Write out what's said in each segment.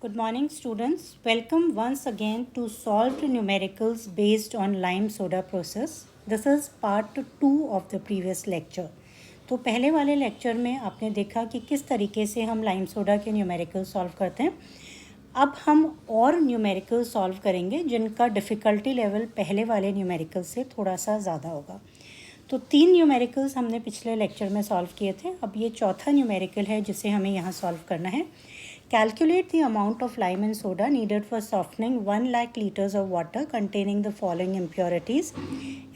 Good morning, students. Welcome once again to solved numericals based on lime soda process. This is part 2 of the previous lecture. तो पहले वाले lecture में आपने देखा कि किस तरीके से हम लाइम सोडा के न्यूमेरिकल सॉल्व करते हैं. अब हम और न्यूमेरिकल सॉल्व करेंगे जिनका डिफ़िकल्टी लेवल पहले वाले न्यूमेरिकल से थोड़ा सा ज़्यादा होगा. तो 3 न्यूमेरिकल्स हमने पिछले लेक्चर में सॉल्व किए थे. अब ये चौथा न्यूमेरिकल है जिसे हमें यहाँ सॉल्व करना है. Calculate the amount of lime and soda needed for softening 1 lakh liters of water containing the following impurities.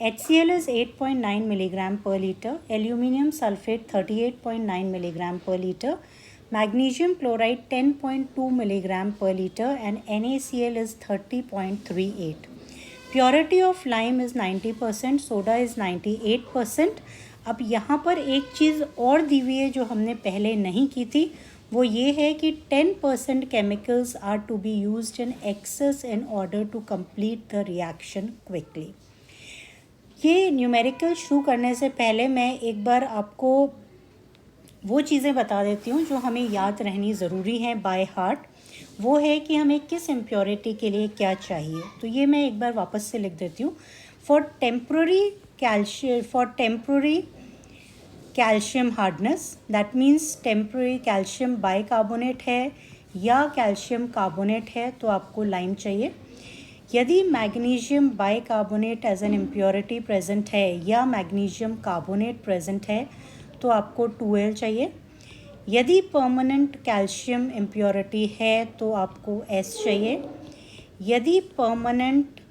HCl is 8.9 milligram per liter, aluminium sulfate 38.9 milligram per liter, magnesium chloride 10.2 milligram per liter and NaCl is 30.38. Purity of lime is 90%, soda is 98%. अब यहाँ पर एक चीज़ और दी हुई है जो हमने पहले नहीं की थी, वो ये है कि 10% chemicals are to be used in excess in order to complete the reaction quickly. ये न्यूमेरिकल शुरू करने से पहले मैं एक बार आपको वो चीज़ें बता देती हूँ जो हमें याद रहनी ज़रूरी है बाय हार्ट. वो है कि हमें किस इम्प्योरिटी के लिए क्या चाहिए. तो ये मैं एक बार वापस से लिख देती हूँ. For temporary calcium hardness, that means temporary calcium bicarbonate है या कैल्शियम कार्बोनेट है तो आपको लाइम चाहिए. यदि magnesium bicarbonate as an impurity present है या मैग्नीशियम कार्बोनेट प्रेजेंट है तो आपको 2L चाहिए. यदि परमानेंट कैल्शियम इम्प्योरिटी है तो आपको S चाहिए. यदि परमानेंट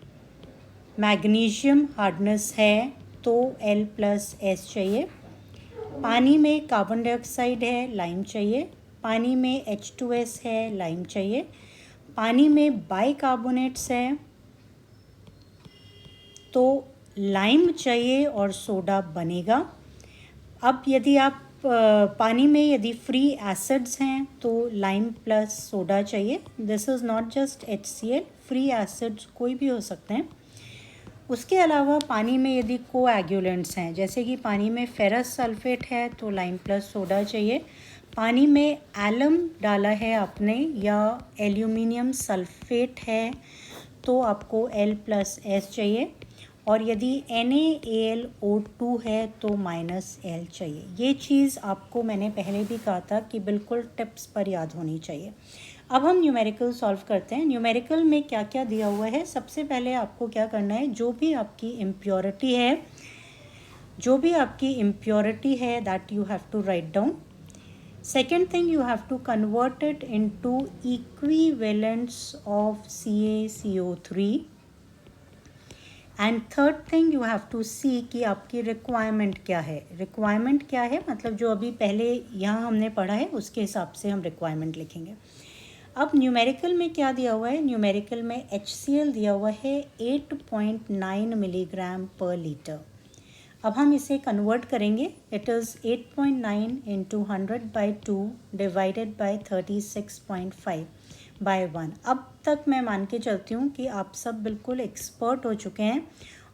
मैग्नीशियम हार्डनेस है तो L+S चाहिए. पानी में कार्बन डाइऑक्साइड है, लाइम चाहिए. पानी में H2S है, लाइम चाहिए. पानी में बाइकार्बोनेट्स है तो लाइम चाहिए और सोडा बनेगा. अब यदि आप पानी में यदि फ्री एसिड्स हैं तो लाइम प्लस सोडा चाहिए. This is not just HCl, free acids कोई भी हो सकते हैं. उसके अलावा पानी में यदि कोएगुलेंट्स हैं, जैसे कि पानी में फेरस सल्फेट है तो लाइम प्लस सोडा चाहिए. पानी में एलम डाला है आपने या एल्यूमिनियम सल्फेट है तो आपको L+S चाहिए. और यदि NaAlO2 है तो -L चाहिए. ये चीज़ आपको मैंने पहले भी कहा था कि बिल्कुल टिप्स पर याद होनी चाहिए. अब हम न्यूमेरिकल सॉल्व करते हैं. न्यूमेरिकल में क्या क्या दिया हुआ है, सबसे पहले आपको क्या करना है, जो भी आपकी इम्प्योरिटी है that you have to write down. Second thing, you have to convert it into equivalents of CaCO3. And third thing, you have to see कि आपकी रिक्वायरमेंट क्या है. रिक्वायरमेंट क्या है मतलब जो अभी पहले यहाँ हमने पढ़ा है उसके हिसाब से हम रिक्वायरमेंट लिखेंगे. अब न्यूमेरिकल में क्या दिया हुआ है, न्यूमेरिकल में HCl दिया हुआ है 8.9 मिलीग्राम पर लीटर. अब हम इसे कन्वर्ट करेंगे. It is 8.9 into 100/2 divided by 36.5 by 1. अब तक मैं मान के चलती हूँ कि आप सब बिल्कुल एक्सपर्ट हो चुके हैं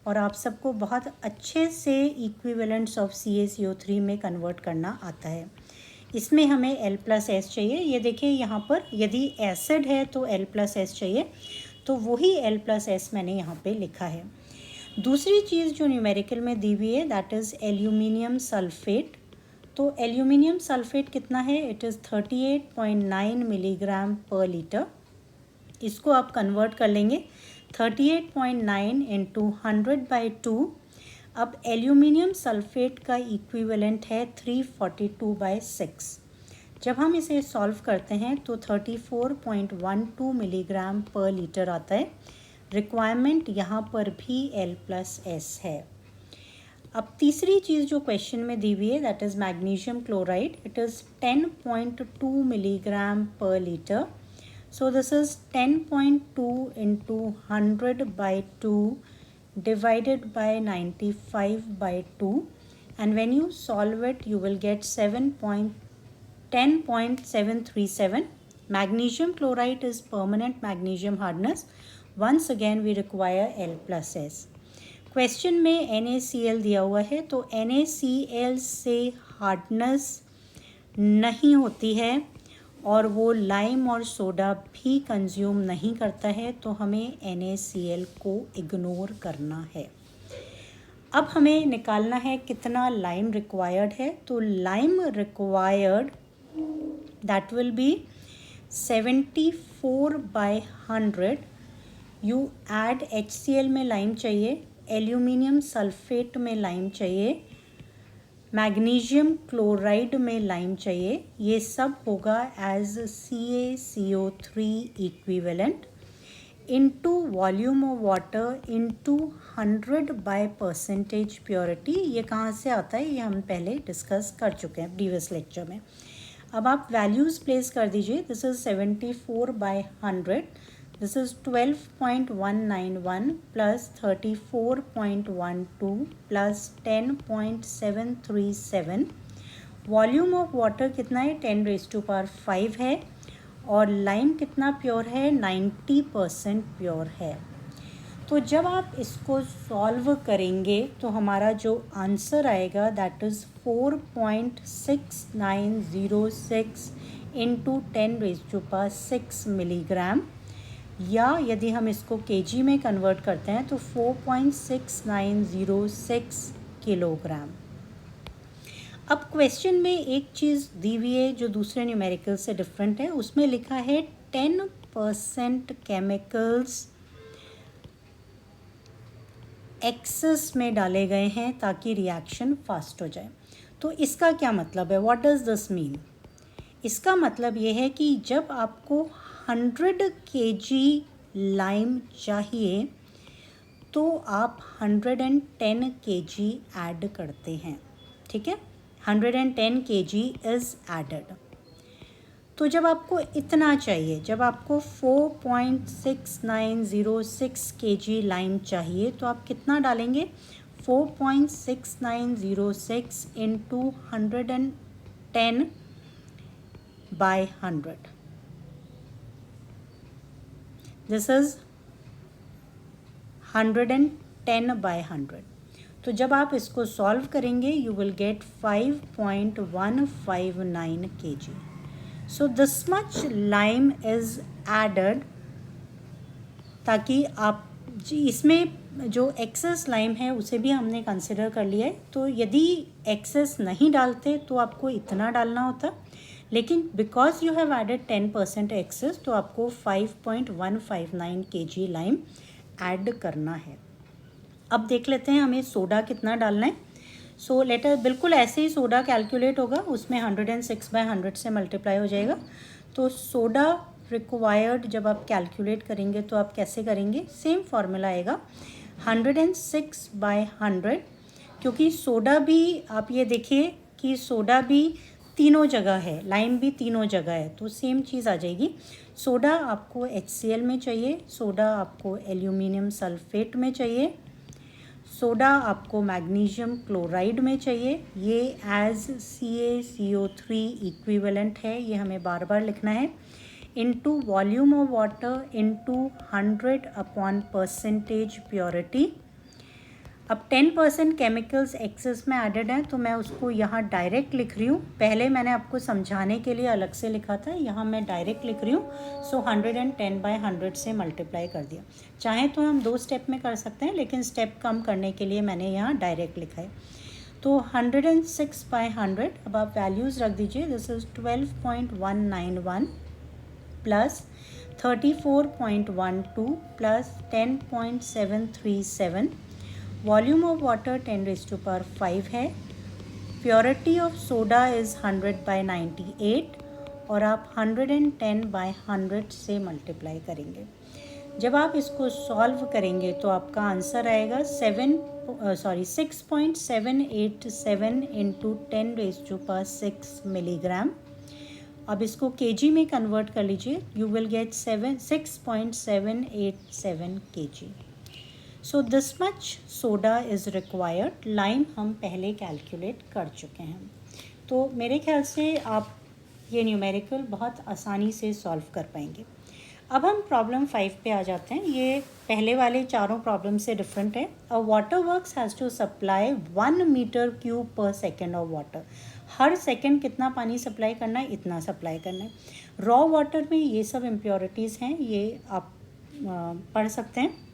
और आप सबको बहुत अच्छे से इक्विवेलेंट्स ऑफ CaCO3 में कन्वर्ट करना आता है. इसमें हमें L+S चाहिए. ये देखिए यहाँ पर यदि एसिड है तो L+S चाहिए, तो वही L+S मैंने यहाँ पे लिखा है. दूसरी चीज़ जो न्यूमेरिकल में दी हुई है दैट इज़ एल्यूमिनियम सल्फेट. तो एल्यूमिनियम सल्फेट कितना है, it is 38.9 milligram per litre. इसको आप कन्वर्ट कर लेंगे. 38.9 इंटू 100/2. अब एल्यूमिनियम सल्फेट का इक्विवेलेंट है 342/6. जब हम इसे सॉल्व करते हैं तो 34.12 मिलीग्राम पर लीटर आता है. रिक्वायरमेंट यहाँ पर भी L+S है. अब तीसरी चीज़ जो क्वेश्चन में दी हुई है that is magnesium chloride. It is 10.2 milligram per litre. So this is 10.2 into 100/2 divided by 95/2, and when you solve it you will get 10.737. Magnesium chloride is permanent magnesium hardness. Once again we require L+S. Question में NaCl दिया हुआ है तो NaCl से hardness नहीं होती है और वो लाइम और सोडा भी कंज्यूम नहीं करता है, तो हमें NaCl को इग्नोर करना है। अब हमें निकालना है कितना लाइम रिक्वायर्ड है। तो lime required that will be 74/100। You add HCl में लाइम चाहिए, एल्यूमिनियम सल्फेट में लाइम चाहिए, मैग्नीशियम क्लोराइड में लाइम चाहिए। ये सब होगा as CaCO3 equivalent into volume of water into 100/% purity. ये कहाँ से आता है, ये हम पहले डिस्कस कर चुके हैं प्रीवियस लेक्चर में। अब आप वैल्यूज़ प्लेस कर दीजिए। This is 74/100, this is 12.191 plus 34.12 plus 10.737। Volume of water कितना है, 10⁵ है, और लाइम कितना प्योर है, 90% प्योर है। तो जब आप इसको सॉल्व करेंगे तो हमारा जो आंसर आएगा दैट इज़ 4.6906 इंटू 10⁻6 मिलीग्राम, या यदि हम इसको केजी में कन्वर्ट करते हैं तो 4.6906 किलोग्राम। अब क्वेश्चन में एक चीज़ दी हुई है जो दूसरे न्यूमेरिकल से डिफरेंट है। उसमें लिखा है 10% केमिकल्स एक्सेस में डाले गए हैं ताकि रिएक्शन फास्ट हो जाए। तो इसका क्या मतलब है, व्हाट डज दिस मीन? इसका मतलब ये है कि जब आपको 100 kg लाइम चाहिए तो आप 110 kg ऐड करते हैं, ठीक है, 110 kg इज़ एडेड। तो जब आपको इतना चाहिए, जब आपको 4.6906 kg लाइम चाहिए तो आप कितना डालेंगे, 4.6906 इंटू 110/100, दिस इज़ 110/100। तो जब आप इसको सॉल्व करेंगे you will get 5.159 kg। So this much lime is added, ताकि आप इसमें जो एक्सेस लाइम है उसे भी हमने कंसिडर कर लिया है। तो यदि एक्सेस नहीं डालते तो आपको इतना डालना होता, लेकिन because you have added 10% excess तो आपको 5.159 kg लाइम ऐड करना है। अब देख लेते हैं हमें सोडा कितना डालना है। सो लेटर बिल्कुल ऐसे ही सोडा कैलकुलेट होगा, उसमें 106/100 से मल्टीप्लाई हो जाएगा। तो सोडा रिक्वायर्ड जब आप कैलकुलेट करेंगे तो आप कैसे करेंगे, सेम फार्मूला आएगा 106/100, क्योंकि सोडा भी आप ये देखिए कि सोडा भी तीनों जगह है, लाइम भी तीनों जगह है, तो सेम चीज़ आ जाएगी। सोडा आपको HCl में चाहिए, सोडा आपको एल्यूमिनियम सल्फेट में चाहिए, सोडा आपको मैग्नीशियम क्लोराइड में चाहिए। ये एज CaCO3 इक्विवेलेंट है, ये हमें बार बार लिखना है, into volume of water into 100/% purity. अब 10% केमिकल्स एक्सेस में एडेड हैं तो मैं उसको यहाँ डायरेक्ट लिख रही हूँ। पहले मैंने आपको समझाने के लिए अलग से लिखा था, यहाँ मैं डायरेक्ट लिख रही हूँ। सो 110/100 से मल्टीप्लाई कर दिया। चाहे तो हम 2 स्टेप में कर सकते हैं, लेकिन स्टेप कम करने के लिए मैंने यहाँ डायरेक्ट लिखा है। तो 106/100, अब आप वैल्यूज़ रख दीजिए। This is 12.191 plus 34.12 plus 10.737। Volume of water 10⁵ है। प्योरिटी ऑफ सोडा इज़ 100/98, और आप 110/100 से मल्टीप्लाई करेंगे। जब आप इसको सॉल्व करेंगे तो आपका आंसर आएगा 6.787 इंटू 10⁻6 मिलीग्राम। अब इसको केजी में कन्वर्ट कर लीजिए, you will gate 6.787 kg। So this much soda is required. Lime हम पहले कैलकुलेट कर चुके हैं, तो मेरे ख्याल से आप ये न्यूमेरिकल बहुत आसानी से सॉल्व कर पाएंगे। अब हम प्रॉब्लम 5 पे आ जाते हैं। ये पहले वाले चारों प्रॉब्लम से डिफरेंट है। A water works has to supply 1 metre cube per second of water. हर सेकेंड कितना पानी सप्लाई करना है, इतना सप्लाई करना है। रॉ वाटर में ये सब इम्प्योरिटीज़ हैं, ये आप पढ़ सकते हैं।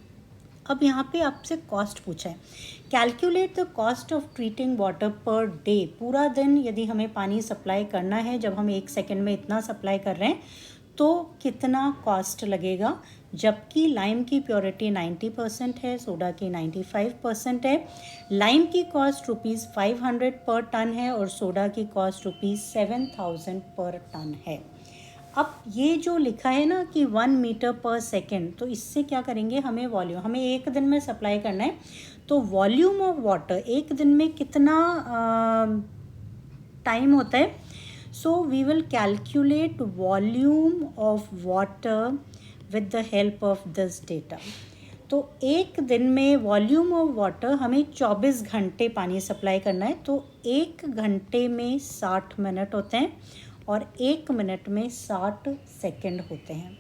अब यहाँ पे आपसे कॉस्ट पूछा है, calculate the cost of treating water per day. पूरा दिन यदि हमें पानी सप्लाई करना है, जब हम 1 सेकेंड में इतना सप्लाई कर रहे हैं तो कितना कॉस्ट लगेगा, जबकि लाइम की प्योरिटी 90% है, सोडा की 95% है। लाइम की कॉस्ट ₹500 पर टन है और सोडा की कॉस्ट ₹7000 पर टन है। अब ये जो लिखा है ना कि 1 मीटर पर सेकेंड, तो इससे क्या करेंगे, हमें वॉल्यूम, हमें 1 दिन में सप्लाई करना है, तो वॉल्यूम ऑफ वाटर 1 दिन में कितना टाइम होता है। So we will calculate volume of water with the help of this data. तो 1 दिन में वॉल्यूम ऑफ वाटर, हमें 24 घंटे पानी सप्लाई करना है, तो 1 घंटे में 60 मिनट होते हैं और 1 मिनट में 60 सेकेंड होते हैं।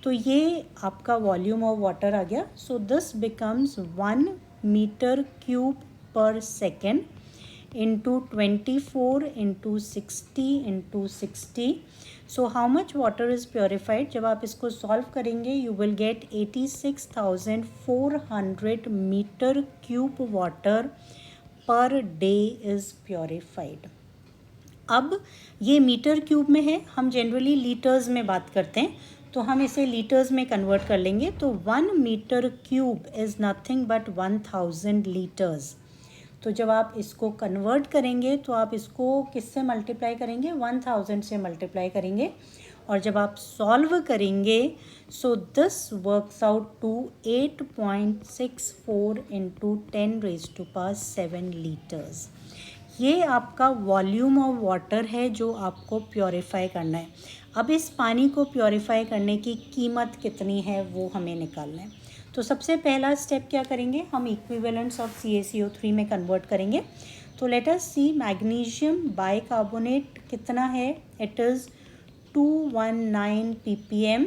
तो ये आपका वॉल्यूम ऑफ वाटर आ गया। So this becomes 1 metre cube per second into 24 into 60 into 60. So how much water is purified? जब आप इसको सॉल्व करेंगे you will get 86,400 metre cube water per day is purified. अब ये मीटर क्यूब में है, हम जनरली लीटर्स में बात करते हैं, तो हम इसे लीटर्स में कन्वर्ट कर लेंगे। तो 1 metre cube is nothing but 1000 litres. तो जब आप इसको कन्वर्ट करेंगे तो आप इसको किससे मल्टीप्लाई करेंगे, 1000 से मल्टीप्लाई करेंगे, और जब आप सॉल्व करेंगे so this works out to 8.64 into 10⁻7 litres. ये आपका वॉल्यूम ऑफ वाटर है जो आपको प्योरीफाई करना है। अब इस पानी को प्योरीफाई करने की कीमत कितनी है वो हमें निकालना है। तो सबसे पहला स्टेप क्या करेंगे, हम इक्विवेलेंट्स ऑफ CaCO3 में कन्वर्ट करेंगे। तो लेट अस सी, मैग्नीशियम बाइकार्बोनेट कितना है, it is 219 ppm.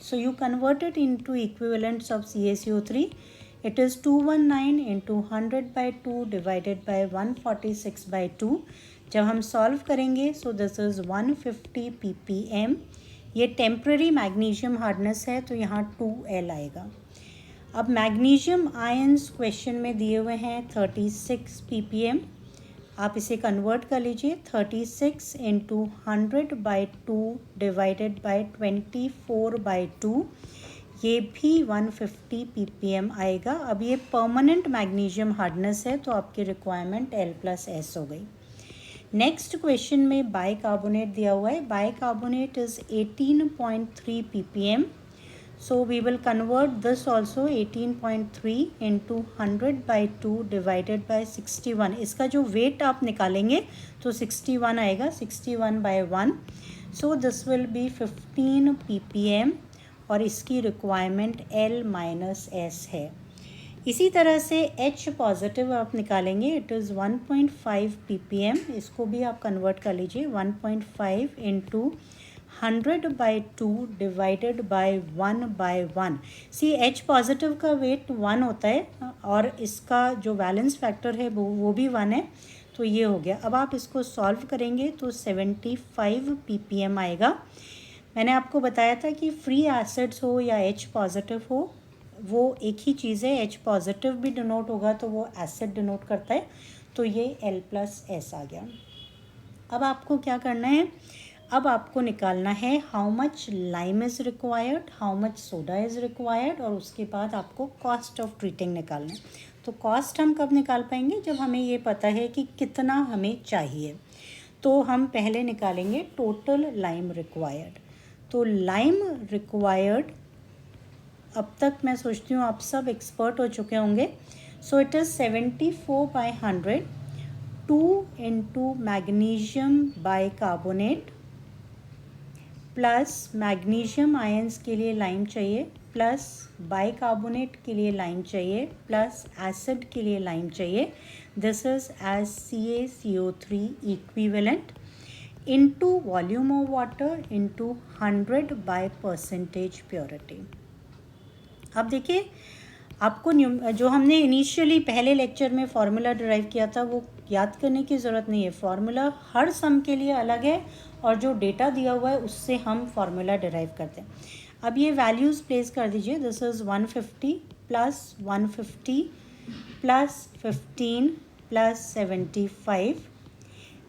So you convert it into equivalents of CaCO3. It is 219 into 100/2 divided by 146/2. जब हम सॉल्व करेंगे सो दिस इज़ 150 ppm. ये टेम्प्रेरी मैग्नीशियम हार्डनेस है तो यहाँ 2L आएगा। अब मैग्नीशियम आयंस क्वेश्चन में दिए हुए हैं 36 ppm। आप इसे कन्वर्ट कर लीजिए, 36 इंटू 100/2 डिवाइडेड बाई 24/2, ये भी 150 ppm आएगा। अब ये परमानेंट मैग्नीशियम हार्डनेस है तो आपकी रिक्वायरमेंट L+S हो गई। नेक्स्ट क्वेश्चन में बाइकार्बोनेट दिया हुआ है, bicarbonate is 18.3 ppm. So we will convert this also 18.3 into 100/2 divided by 61. इसका जो वेट आप निकालेंगे तो 61 आएगा, 61/1. So this will be 15 ppm और इसकी रिक्वायरमेंट L-S है। इसी तरह से H पॉजिटिव आप निकालेंगे, इट इज़ 1.5 ppm। इसको भी आप कन्वर्ट कर लीजिए, 1.5 into 100/2 divided by 1/1। See H positive का वेट 1 होता है और इसका जो वैलेंस फैक्टर है वो भी 1 है, तो ये हो गया। अब आप इसको सॉल्व करेंगे तो 75 ppm आएगा। मैंने आपको बताया था कि फ्री एसिड्स हो या H पॉजिटिव हो वो एक ही चीज़ है, H पॉजिटिव भी डिनोट होगा तो वो एसिड डिनोट करता है, तो ये L+S आ गया। अब आपको क्या करना है, अब आपको निकालना है how much lime is required, how much soda is required, और उसके बाद आपको कॉस्ट ऑफ ट्रीटिंग निकालना है। तो कॉस्ट हम कब निकाल पाएंगे, जब हमें ये पता है कि कितना हमें चाहिए। तो हम पहले निकालेंगे टोटल लाइम रिक्वायर्ड। तो लाइम रिक्वायर्ड, अब तक मैं सोचती हूँ आप सब एक्सपर्ट हो चुके होंगे। So it is 74/100, 2 into magnesium bicarbonate plus magnesium ions के लिए लाइम चाहिए, प्लस बाइकार्बोनेट के लिए लाइम चाहिए, प्लस एसिड के लिए लाइम चाहिए। This is as CaCO3 equivalent into volume of water into 100/% purity. अब देखिए, आपको जो हमने इनिशियली पहले लेक्चर में फार्मूला डिराइव किया था वो याद करने की ज़रूरत नहीं है, फार्मूला हर सम के लिए अलग है और जो डेटा दिया हुआ है उससे हम फार्मूला डिराइव करते हैं। अब ये वैल्यूज़ प्लेस कर दीजिए। This is 150 plus 150 plus 15 plus 75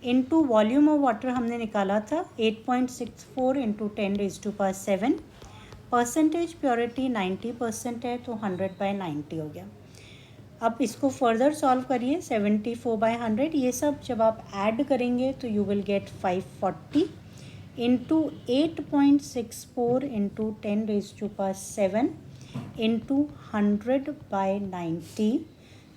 into volume of water हमने निकाला था 8.64 इंटू 10⁻⁷। परसेंटेज प्योरिटी 90% है तो 100/90 हो गया। अब इसको फर्दर सॉल्व करिए। 74/100 ये सब जब आप ऐड करेंगे तो you will gate 540 into 8.64 into 10⁻⁷ into 100/90।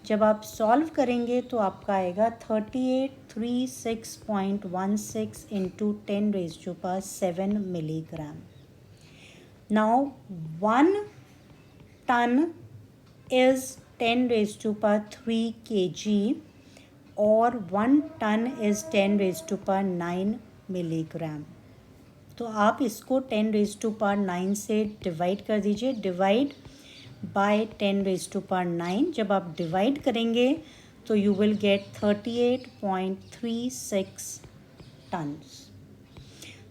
जब आप सॉल्व करेंगे तो आपका आएगा 3836.16 into 10⁻⁷ milligram. Now 1 ton is 10⁻³ kg और 1 ton is 10⁻⁹ मिलीग्राम। तो आप इसको 10⁻⁹ से डिवाइड कर दीजिए। Divide by 10⁻⁹। जब आप डिवाइड करेंगे तो यू विल गेट 38.36 टन्स।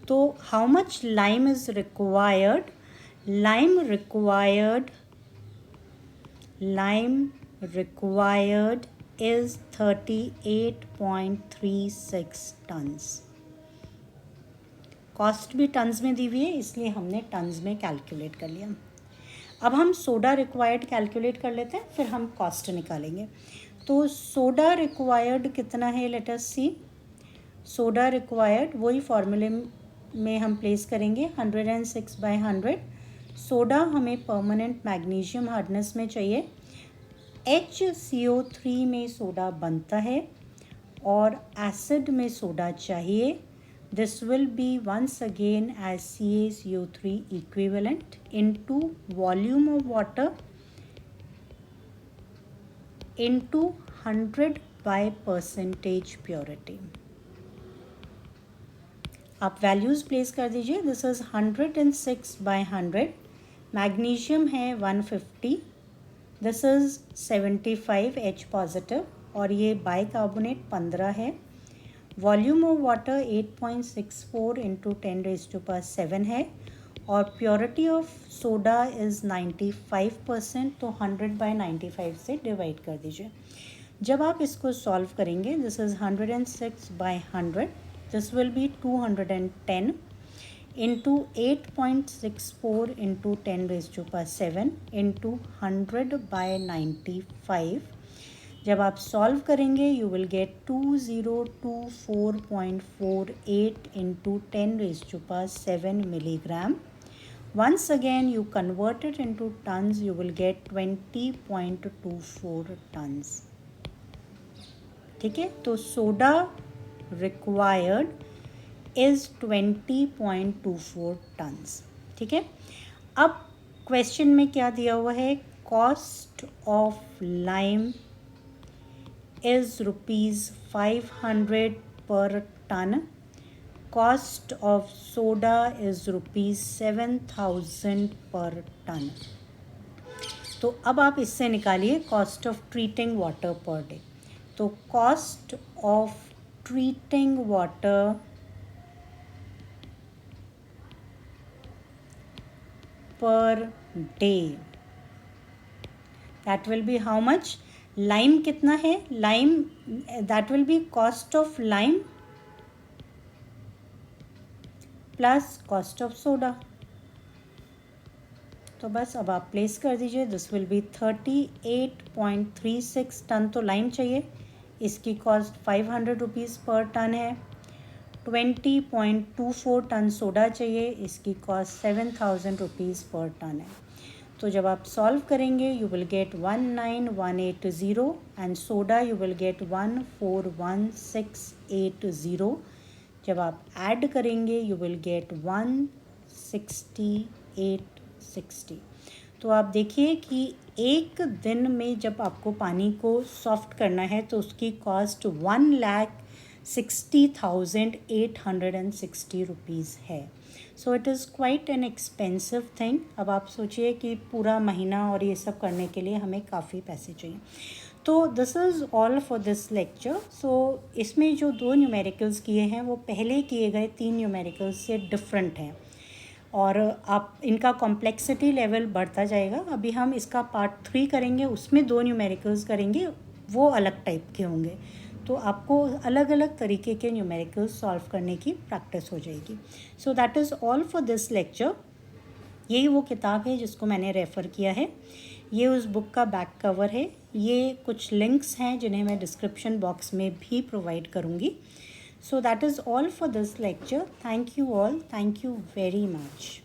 तो how much lime is required? Lime required is 38.36 tons। Cost भी टन्स में दी हुई है इसलिए हमने टन्स में कैलकुलेट कर लिया। अब हम सोडा रिक्वायर्ड कैलकुलेट कर लेते हैं, फिर हम कॉस्ट निकालेंगे। तो सोडा रिक्वायर्ड कितना है, लेट अस सी। सोडा रिक्वायर्ड वही फॉर्मूले में हम प्लेस करेंगे 106/100। सोडा हमें परमानेंट मैग्नीशियम हार्डनेस में चाहिए। HCO3 में सोडा बनता है और एसिड में सोडा चाहिए। This will be once again as CaCO3 equivalent into volume of water into 100/परसेंटेज प्योरिटी। आप वैल्यूज़ प्लेस कर दीजिए। This is 106/100। मैग्नीशियम है 150, दिस इज़ 75 H पॉजिटिव और ये बाइकार्बोनेट 15 है। वॉल्यूम ऑफ वाटर 8.64 इंटू 10⁻⁷ है और प्योरिटी ऑफ सोडा इज़ 95%, तो 100/95 से डिवाइड कर दीजिए। जब आप इसको सॉल्व करेंगे, this is 106/100, this will B 210 into 8.64 into 10⁻⁷ into 100/95। जब आप सॉल्व करेंगे you will gate 2024.48 into 10⁻⁷ milligram. Once again you convert it into tons, you will get 20.24 tons। ठीक है, तो सोडा रिक्वायर्ड इज़ 20.24 टन्स। ठीक है, अब क्वेश्चन में क्या दिया हुआ है? Cost of lime is ₹500 per ton. Cost of soda is ₹7,000 per ton. तो अब आप इससे निकालिए cost of treating water per day. तो cost of treating water per day, that will be how much? Lime कितना है? Lime, that will be cost of lime plus cost of soda. तो बस अब आप प्लेस कर दीजिए। दिस विल बी 38.36 टन तो लाइम चाहिए, इसकी कॉस्ट 500 रुपीज़ पर टन है। 20.24 टन सोडा चाहिए, इसकी कॉस्ट 7,000 रुपीज़ पर टन है। तो जब आप सॉल्व करेंगे you will gate 19180 and soda you will gate 141,680। जब आप ऐड करेंगे यू विल गेट 16860। तो आप देखिए कि एक दिन में जब आपको पानी को सॉफ्ट करना है तो उसकी कॉस्ट 1,60,860 रुपीज़ है। So it is quite an expensive thing. अब आप सोचिए कि पूरा महीना और ये सब करने के लिए हमें काफ़ी पैसे चाहिए। तो this is all for this lecture. So इसमें जो 2 न्यूमेरिकल्स किए हैं वो पहले किए गए 3 न्यूमेरिकल्स से डिफरेंट हैं और आप इनका कॉम्प्लेक्सिटी लेवल बढ़ता जाएगा। अभी हम इसका पार्ट 3 करेंगे, उसमें 2 न्यूमेरिकल्स करेंगे, वो अलग टाइप के होंगे। तो आपको अलग अलग तरीके के न्यूमेरिकल्स सॉल्व करने की प्रैक्टिस हो जाएगी। So that is all for this lecture. यही वो किताब है जिसको मैंने रेफ़र किया है, ये उस बुक का बैक कवर है। ये कुछ लिंक्स हैं जिन्हें मैं डिस्क्रिप्शन बॉक्स में भी प्रोवाइड करूँगी। So that is all for this lecture. Thank you all, thank you very much.